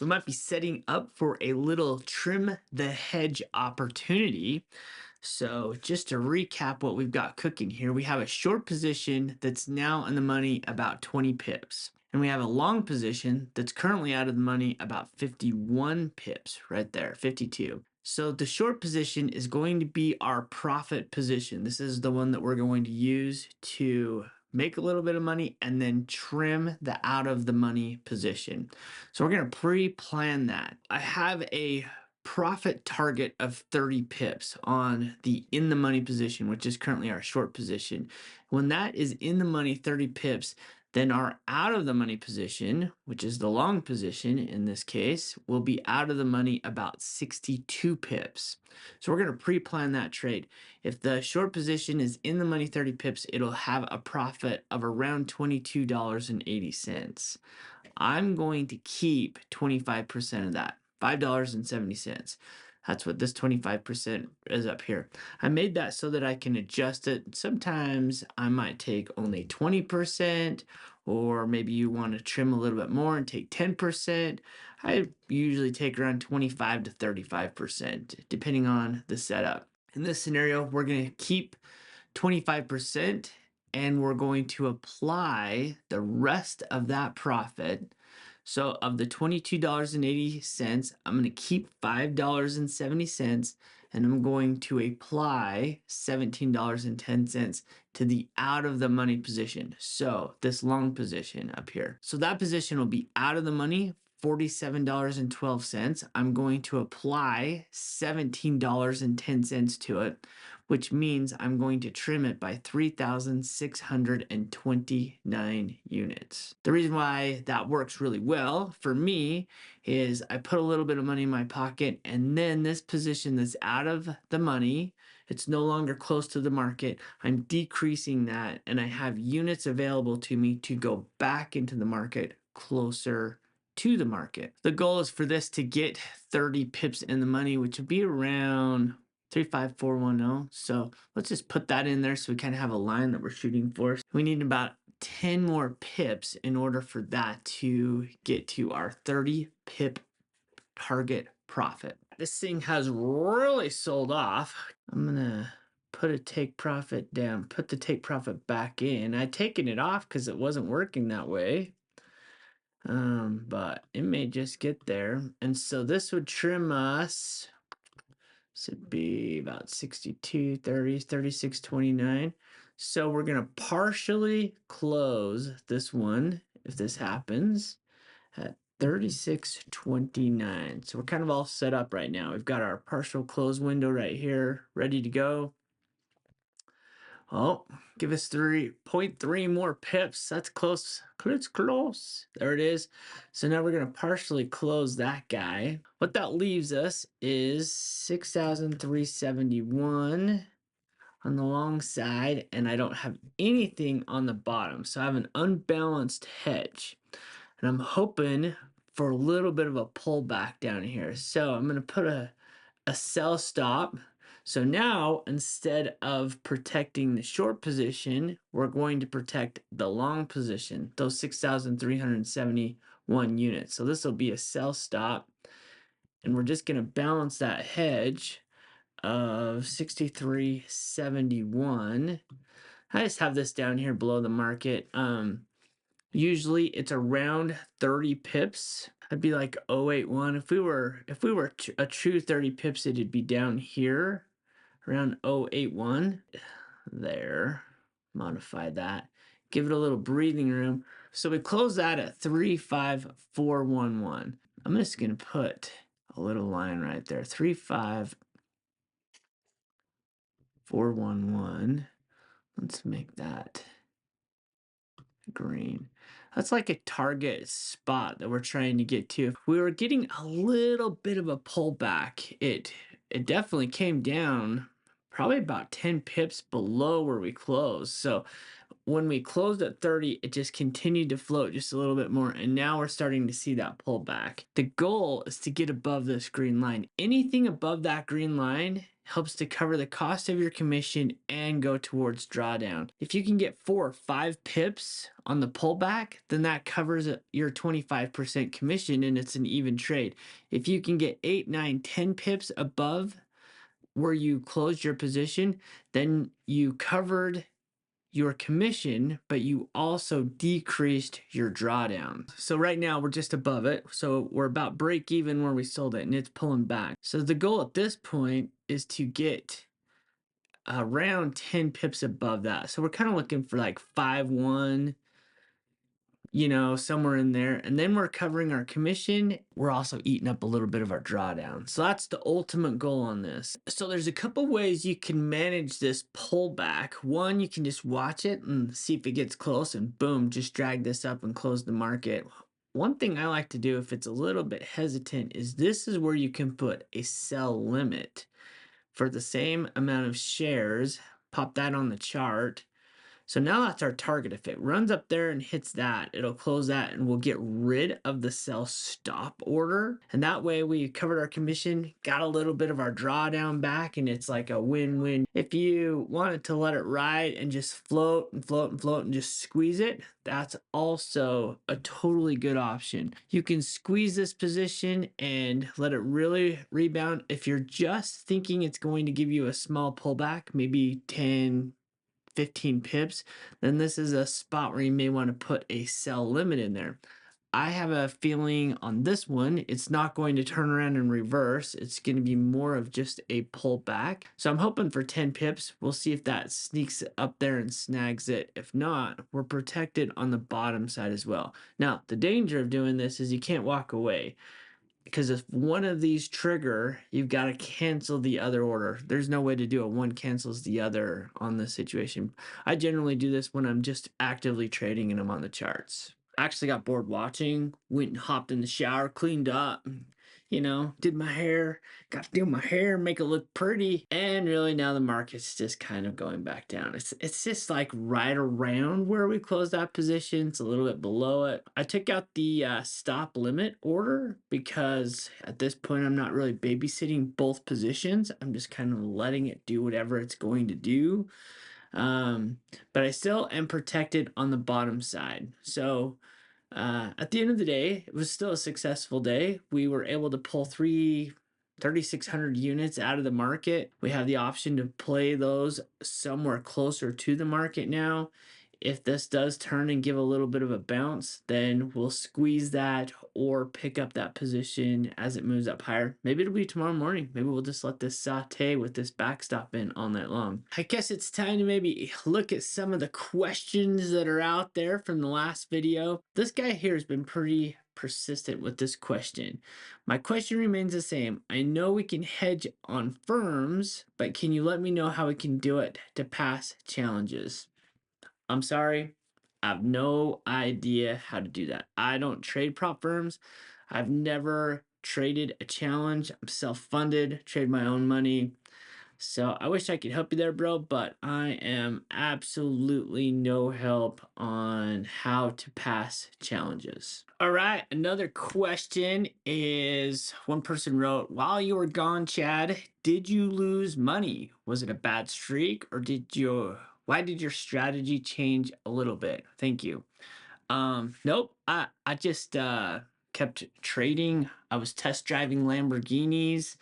we might be setting up for a little trim the hedge opportunity. So just to recap what we've got cooking here, we have a short position that's now in the money about 20 pips. And we have a long position that's currently out of the money about 51 pips right there, 52. So the short position is going to be our profit position. This is the one that we're going to use to make a little bit of money and then trim the out of the money position. So we're going to pre-plan that. I have a profit target of 30 pips on the in the money position, which is currently our short position. When that is in the money 30 pips, then our out of the money position, which is the long position in this case, will be out of the money about 62 pips. So we're going to pre-plan that trade. If the short position is in the money 30 pips, it'll have a profit of around $22.80. I'm going to keep 25% of that, $5.70. That's what this 25% is up here. I made that so that I can adjust it. Sometimes I might take only 20%, or maybe you want to trim a little bit more and take 10%. I usually take around 25 to 35%, depending on the setup. In this scenario, we're going to keep 25% and we're going to apply the rest of that profit. So of the $22.80, I'm going to keep $5.70 and I'm going to apply $17.10 to the out of the money position. So this long position up here. So that position will be out of the money, $47.12. I'm going to apply $17.10 to it, which means I'm going to trim it by 3,629 units. The reason why that works really well for me is I put a little bit of money in my pocket, and then this position that's out of the money, it's no longer close to the market. I'm decreasing that, and I have units available to me to go back into the market closer to the market. The goal is for this to get 30 pips in the money, which would be around 35410. So let's just put that in there so we kind of have a line that we're shooting for. We need about 10 more pips in order for that to get to our 30 pip target profit. This thing has really sold off. I'm gonna put a take profit down, put the take profit back in. I'd taken it off because it wasn't working that way. But it may just get there. And so this would trim us, this would be about 62, 30, 36.29. So we're going to partially close this one if this happens at 36.29. So we're kind of all set up right now. We've got our partial close window right here ready to go. Oh, give us 3.3 more pips. That's close. It's close. There it is. So now we're going to partially close that guy. What that leaves us is 6,371 on the long side, and I don't have anything on the bottom. So I have an unbalanced hedge. And I'm hoping for a little bit of a pullback down here. So I'm going to put a sell stop. So now, instead of protecting the short position, we're going to protect the long position, those 6,371 units. So this will be a sell stop, and we're just going to balance that hedge of 63.71. I just have this down here below the market. Usually it's around 30 pips. I'd be like 081. If we were a true 30 pips, it'd be down here around 081. There, modify that, give it a little breathing room. So we close that at 35411. I'm just gonna put a little line right there, 35411. Let's make that green. That's like a target spot that we're trying to get to. If we were getting a little bit of a pullback, it definitely came down probably about 10 pips below where we closed. So when we closed at 30, it just continued to float just a little bit more, and now we're starting to see that pullback. The goal is to get above this green line. Anything above that green line helps to cover the cost of your commission and go towards drawdown. If you can get 4 or 5 pips on the pullback, then that covers your 25% commission and it's an even trade. If you can get 8, 9, 10 pips above where you closed your position, then you covered your commission, but you also decreased your drawdown. So right now we're just above it. So we're about break even where we sold it and it's pulling back. So the goal at this point is to get around 10 pips above that. So we're kind of looking for like 5-1, somewhere in there. And then we're covering our commission. We're also eating up a little bit of our drawdown. So that's the ultimate goal on this. So there's a couple ways you can manage this pullback. One, you can just watch it and see if it gets close and boom, just drag this up and close the market. One thing I like to do if it's a little bit hesitant is this is where you can put a sell limit for the same amount of shares. Pop that on the chart. So now that's our target. If it runs up there and hits that, it'll close that and we'll get rid of the sell stop order. And that way we covered our commission, got a little bit of our drawdown back, and it's like a win-win. If you wanted to let it ride and just float and float and float and just squeeze it, that's also a totally good option. You can squeeze this position and let it really rebound. If you're just thinking it's going to give you a small pullback, maybe 10, 15 pips, then this is a spot where you may want to put a sell limit in there. I have a feeling on this one, it's not going to turn around and reverse. It's going to be more of just a pullback. So I'm hoping for 10 pips. We'll see if that sneaks up there and snags it. If not, we're protected on the bottom side as well. Now, the danger of doing this is you can't walk away, because if one of these trigger, you've got to cancel the other order. There's no way to do it. One cancels the other on this situation. I generally do this when I'm just actively trading and I'm on the charts. I actually got bored watching, went and hopped in the shower, cleaned up, did my hair, got to do my hair, make it look pretty. And really now the market's just kind of going back down. It's just like right around where we closed that position. It's a little bit below it. I took out the stop limit order because at this point I'm not really babysitting both positions. I'm just kind of letting it do whatever it's going to do. But I still am protected on the bottom side. So at the end of the day, it was still a successful day. We were able to pull 3,600 units out of the market. We have the option to play those somewhere closer to the market now. If this does turn and give a little bit of a bounce, then we'll squeeze that or pick up that position as it moves up higher. Maybe it'll be tomorrow morning. Maybe we'll just let this saute with this backstop in all night long. I guess it's time to maybe look at some of the questions that are out there from the last video. This guy here has been pretty persistent with this question. My question remains the same. I know we can hedge on firms, but can you let me know how we can do it to pass challenges? I'm sorry, I have no idea how to do that. I don't trade prop firms. I've never traded a challenge. I'm self-funded, trade my own money. So I wish I could help you there, bro, but I am absolutely no help on how to pass challenges. All right, another question is, one person wrote, while you were gone, Chad, did you lose money? Was it a bad streak, or why did your strategy change a little bit? Thank you. Nope, I just kept trading. I was test driving Lamborghinis,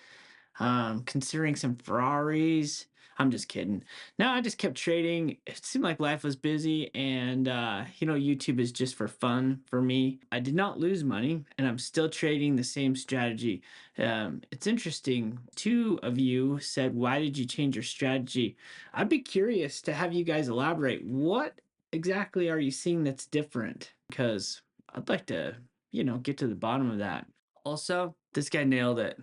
considering some Ferraris. I'm just kidding. No, I just kept trading. It seemed like life was busy, and YouTube is just for fun for me. I did not lose money, and I'm still trading the same strategy. It's interesting. Two of you said, "Why did you change your strategy?" I'd be curious to have you guys elaborate. What exactly are you seeing that's different? Because I'd like to, get to the bottom of that. Also, this guy nailed it.